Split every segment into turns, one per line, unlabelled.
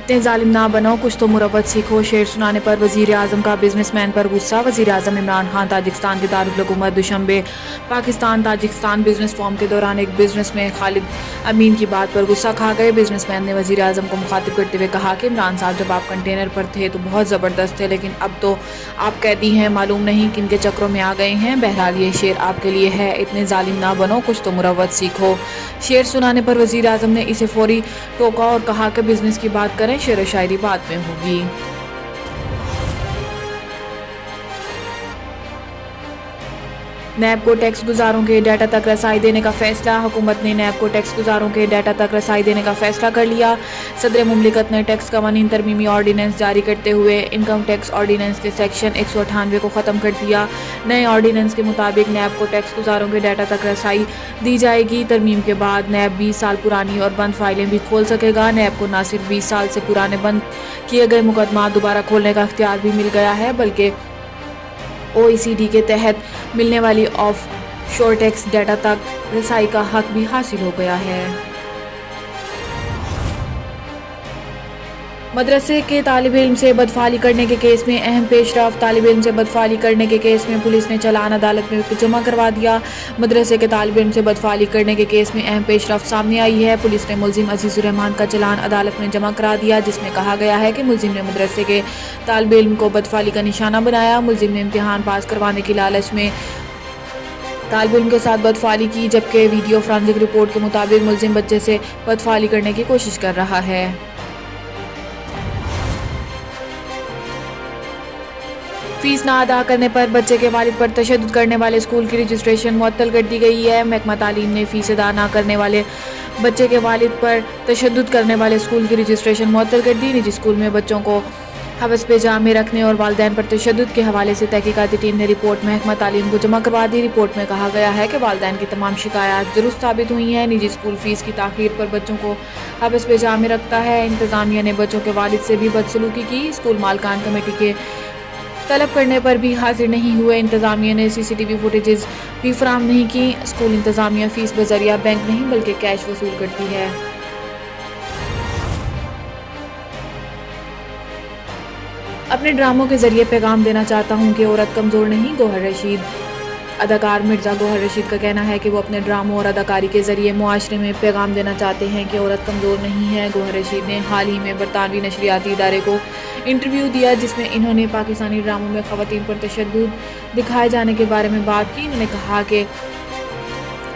इतने जालिम ना बनो, कुछ तो मुरव्वत सीखो। शेर सुनाने पर वजीर आजम का बिजनेसमैन पर गुस्सा। वजीर आजम इमरान खान ताजिकिस्तान के दारुल हुकूमत दुशंबे पाकिस्तान ताजिकिस्तान बिजनेस फोरम के दौरान एक बिजनेस में खालिद अमीन की बात पर गुस्सा खा गए। बिजनेसमैन ने वजीर आजम को मुखातिब करते हुए कहा कि इमरान साहब जब आप कंटेनर पर थे तो बहुत ज़बरदस्त थे, लेकिन अब तो आप कैदी हैं, मालूम नहीं किन के चक्रों में आ गए हैं। बहरहाल ये शेर आपके लिए है, इतने जालिम ना बनो, कुछ तो मुरव्वत सीखो। शेर सुनाने पर वजीर आजम ने इसे फौरी टोका और कहा कि बिजनेस की बात करें, शेर व शायरी बाद में होगी। नैब को टैक्स गुजारों के डाटा तक रसाई देने का फैसला। हुकूमत ने नैब को टैक्स गुजारों के डाटा तक रसाई देने का फैसला कर लिया। सदर मुमलिकत ने टैक्स कवानीन तरमीमी ऑर्डीनेंस जारी करते हुए इनकम टैक्स ऑर्डीनेंस के सेक्शन 198 को ख़त्म कर दिया। नए ऑर्डीनेंस के मुताबिक नैब को टैक्स गुजारों के डाटा तक रसाई दी जाएगी। तरमीम के बाद नैब 20 साल पुरानी और बंद फाइलें भी खोल सकेगा। नैब को न सिर्फ 20 साल से पुराने बंद किए गए मुकदमा दोबारा खोलने का इख्तियार भी मिल गया है, बल्कि OECD के तहत मिलने वाली ऑफ शोर टैक्स डाटा तक रसाई का हक भी हासिल हो गया है। मदरसे के तालिब इल्म से बदफाली करने के केस में अहम पेशरफ। तालिब इल्म से बदफाली करने के केस में पुलिस ने चालान अदालत में जमा करवा दिया। मदरसे के तालिब इल्म से बदफाली करने के केस में अहम पेशरफ सामने आई है। पुलिस ने मुलजिम अजीजुर रहमान का चालान अदालत में जमा करा दिया, जिसमें कहा गया है कि मुलजिम ने मदरसे के तालिब इल्म को बदफाली का निशाना बनाया। मुलजिम ने इम्तिहान पास करवाने की लालच में तालिब इल्म के साथ बदफाली की, जबकि वीडियो फॉरेंसिक रिपोर्ट के मुताबिक मुलजिम बच्चे से बदफाली करने की कोशिश कर रहा है। फीस ना अदा करने पर बच्चे के वालिद पर तशद्दुद करने वाले स्कूल की रजिस्ट्रेशन मुअत्तल कर दी गई है। महकमा तालीम ने फीस अदा ना करने वाले बच्चे के वालिद पर तशद्दुद करने वाले स्कूल की रजिस्ट्रेशन मुअत्तल कर दी। निजी स्कूल में बच्चों को हवस पे जा में रखने और वालिदैन पर तशद्दुद के हवाले से तहकीकाती टीम ने रिपोर्ट महकमा तालीम को जमा करवा दी। रिपोर्ट में कहा गया है कि वालिदैन की तमाम शिकायत दुरुस्त साबित हुई हैं। निजी स्कूल फीस की ताख़ीर पर बच्चों को हवस पे जा में रखता है। इंतज़ामिया ने बच्चों के वालिद से भी बदसलूकी की। स्कूल मालकान कमेटी के तलब करने पर भी हाजिर नहीं हुए। इंतज़ामिया ने CCTV फुटेजेस भी फराहम नहीं की। स्कूल इंतज़ामिया फ़ीस बजरिया बैंक नहीं बल्कि कैश वसूल करती है। अपने ड्रामों के ज़रिए पैगाम देना चाहता हूँ कि औरत कमज़ोर नहीं। गौहर रशीद। अदाकार मिर्ज़ा गौहर रशीद का कहना है कि वो अपने ड्रामों और अदाकारी के ज़रिए मुआशरे में पैगाम देना चाहते हैं कि औरत कमज़ोर नहीं है। गौहर रशीद ने हाल ही में बरतानवी नशरियाती इदारे को इंटरव्यू दिया, जिसमें इन्होंने पाकिस्तानी ड्रामों में ख़वातीन पर तशद्दुद दिखाए जाने के बारे में बात की। इन्होंने कहा कि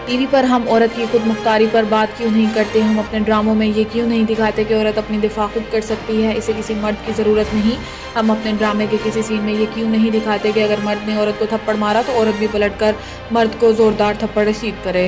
TV पर हम औरत की खुद मुख्तारी पर बात क्यों नहीं करते, हम अपने ड्रामों में ये क्यों नहीं दिखाते कि औरत अपनी दिफा खुद कर सकती है, इसे किसी मर्द की ज़रूरत नहीं। हम अपने ड्रामे के किसी सीन में ये क्यों नहीं दिखाते कि अगर मर्द ने औरत को थप्पड़ मारा तो औरत भी पलट कर मर्द को ज़ोरदार थप्पड़ रसीद करे।